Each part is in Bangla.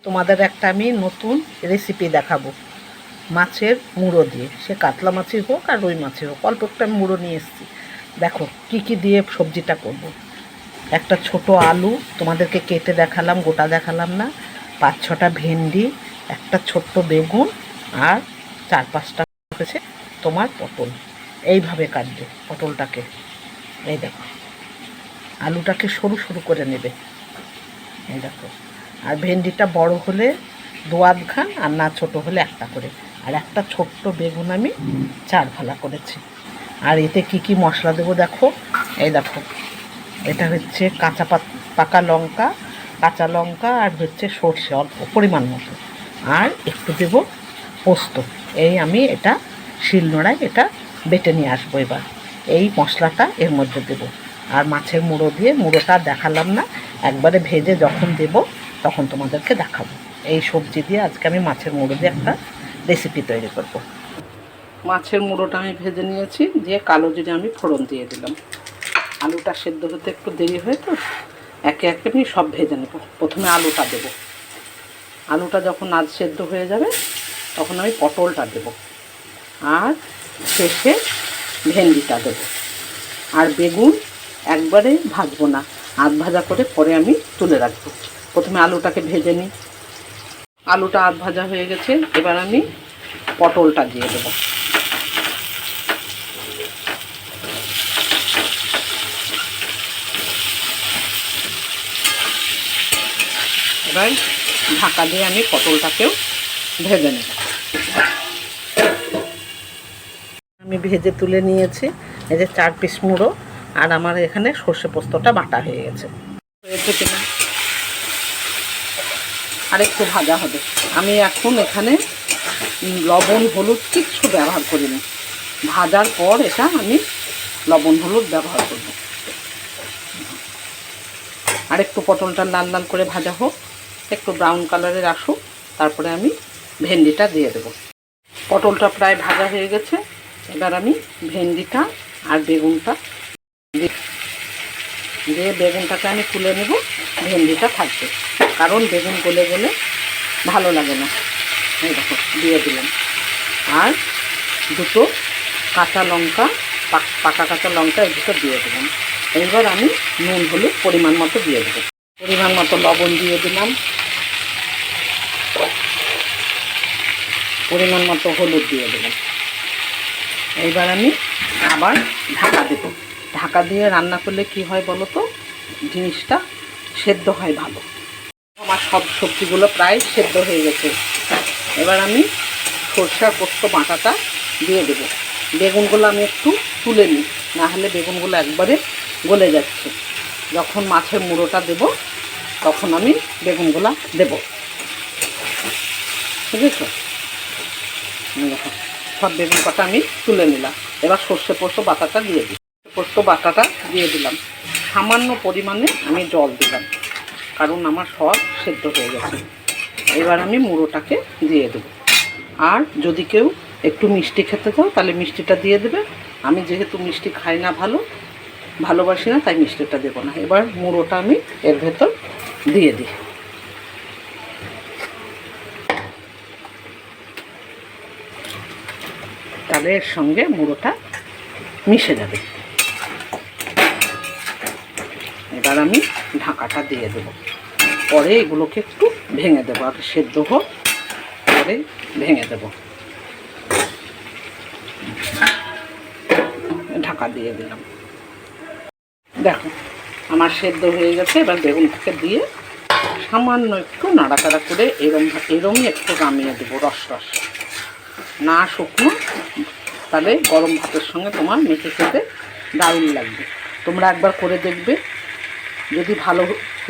তোমাদের একটা আমি নতুন রেসিপি দেখাবো মাছের মুড়ো দিয়ে। সে কাতলা মাছই হোক আর রুই মাছই হোক, অল্প একটা মুড়ো নিয়ে এসেছি। দেখো কি কি দিয়ে সবজিটা করব। একটা ছোট আলু তোমাদেরকে কেটে দেখালাম, গোটা দেখালাম না। 5-6টা ভেন্ডি, একটা ছোট্ট বেগুন, আর 4-5টা হচ্ছে তোমার পটল। এইভাবে কাটবে পটলটাকে। এই দেখো, আলুটাকে সরু সরু করে নেবে। এই দেখো, আর ভেন্ডিটা বড় হলে 2 খান, আর না ছোটো হলে একটা করে। আর একটা ছোট্ট বেগুন আমি 4 ফালা করেছি। আর এতে কি কি মশলা দেবো দেখো। এই দেখো, এটা হচ্ছে পাকা লঙ্কা, কাঁচা লঙ্কা, আর হচ্ছে সর্ষে অল্প পরিমাণ মতো, আর একটু দেব পোস্ত। এই আমি এটা শিলনোড়ায় এটা বেটে নিয়ে আসবো। এবার এই মশলাটা এর মধ্যে দেব। আর মাছের মুড়ো দিয়ে, মুড়োটা দেখালাম না, একবারে ভেজে যখন দেব তখন তোমাদেরকে দেখাবো। এই সবজি দিয়ে আজকে আমি মাছের মুড়ো দিয়ে একটা রেসিপি তৈরি করব। মাছের মুড়োটা আমি ভেজে নিয়েছি, দিয়ে কালো জিরে আমি ফোড়ন দিয়ে দিলাম। আলুটা সেদ্ধ হতে একটু দেরি হয়, তো একে একে আমি সব ভেজে নেব। প্রথমে আলুটা দেব। আলুটা যখন আধ সেদ্ধ হয়ে যাবে তখন আমি পটলটা দেব, আর শেষে ভেন্ডিটা দেব। আর বেগুন একবারে ভাজবো না, আধ ভাজা করে পরে আমি তুলে রাখবো। প্রথমে আলুটাকে ভেজে নিই। আলুটা আধ ভাজা হয়ে গেছে, এবার আমি পটলটা দিয়ে দেবো। এবার ঢাকা দিয়ে আমি পটলটাকেও ভেজে নেব। আমি ভেজে তুলে নিয়েছি। এই যে 4 পিস মুড়ো, আর আমার এখানে সর্ষে পোস্তটা বাটা হয়ে গেছে। হয়েছে কিনা আরেকটু ভাজা হবে। আমি এখন এখানে লবণ হলুদ কিচ্ছু ব্যবহার করিনি। ভাজার পর এটা আমি লবণ হলুদ ব্যবহার করব। আরেকটু পটলটা লাল লাল করে ভাজা হোক, একটু ব্রাউন কালারের আসুক, তারপরে আমি ভেন্ডিটা দিয়ে দেব। পটলটা প্রায় ভাজা হয়ে গেছে, এবার আমি ভেন্ডিটা আর বেগুনটা দিয়ে বেগুনটাকে আমি তুলে নেব। ভেন্ডিটা থাকবে, কারণ বেগুন গলে গলে ভালো লাগে না। এই দেখো, দিয়ে দিলাম। আর 2 কাঁচা লঙ্কা, পাকা কাঁচা লঙ্কা এই দুটো দিয়ে দিলাম। এইবার আমি নুন হলুদ পরিমাণ মতো দিয়ে দেবো। পরিমাণ মতো লবণ দিয়ে দিলাম, পরিমাণ মতো হলুদ দিয়ে দিলাম। এইবার আমি আবার ঢাকা দেব। ঢাকা দিয়ে রান্না করলে কি হয় বলো তো, জিনিসটা সেদ্ধ হয় ভালো। আমার সব সবজিগুলো প্রায় সেদ্ধ হয়ে গেছে। এবার আমি সরষে আর পোস্ত বাটাটা দিয়ে দেবো। বেগুনগুলো আমি একটু তুলে নিই, না হলে বেগুনগুলো একবারে গলে যাচ্ছে। যখন মাছের মুড়োটা দেব তখন আমি বেগুনগুলো দেব, বুঝেছ? দেখো, সব বেগুন কটা আমি তুলে নিলাম। এবার সর্ষে পোস্ত বাটাটা দিয়ে দিই। পোস্ত বাটাটা দিয়ে দিলাম, সামান্য পরিমাণে আমি জল দিলাম, কারণ আমার সব সেদ্ধ হয়ে গেছে। এবার আমি মুড়োটাকে দিয়ে দেবো। আর যদি কেউ একটু মিষ্টি খেতে চাও তাহলে মিষ্টিটা দিয়ে দেবে। আমি যেহেতু মিষ্টি খাই না, ভালোবাসি না, তাই মিষ্টিটা দেবো না। এবার মুড়োটা আমি এর ভেতর দিয়ে দিই। তাহলে এর সঙ্গে মুড়োটা মিশে যাবে। এবার আমি ঢাকাটা দিয়ে দেবো। পরে এগুলোকে একটু ভেঙে দেবো, আগে সেদ্ধ হোক, পরে ভেঙে দেবো। ঢাকা দিয়ে দিলাম। দেখো, আমার সেদ্ধ হয়ে গেছে। এবার বেগুনটাকে দিয়ে সামান্য একটু নাড়াচাড়া করে এরমই একটু নামিয়ে দেবো। রস না শুকনো, তাহলে গরম ভাতের সঙ্গে তোমার মেখে খেতে দারুণ লাগবে। তোমরা একবার করে দেখবে, যদি ভালো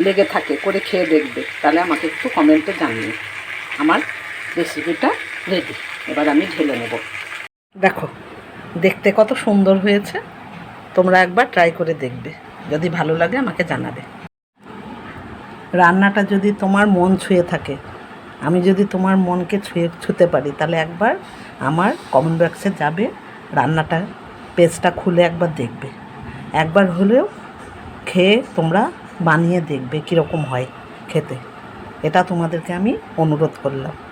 লেগে থাকে করে খেয়ে দেখবে, তাহলে আমাকে একটু কমেন্টে জানিয়ে। আমার রেসিপিটা রেডি। এবার আমি ঢেলে নেব। দেখো, দেখতে কত সুন্দর হয়েছে। তোমরা একবার ট্রাই করে দেখবে, যদি ভালো লাগে আমাকে জানাবে। রান্নাটা যদি তোমার মন ছুঁয়ে থাকে, আমি যদি তোমার মনকে ছুঁতে পারি, তাহলে একবার আমার কমেন্ট বক্সে যাবে, রান্নাটা পেজটা খুলে একবার দেখবে। একবার হলেও খেয়ে তোমরা বানিয়ে দেখবে কীরকম হয় খেতে। এটা তোমাদেরকে আমি অনুরোধ করলাম।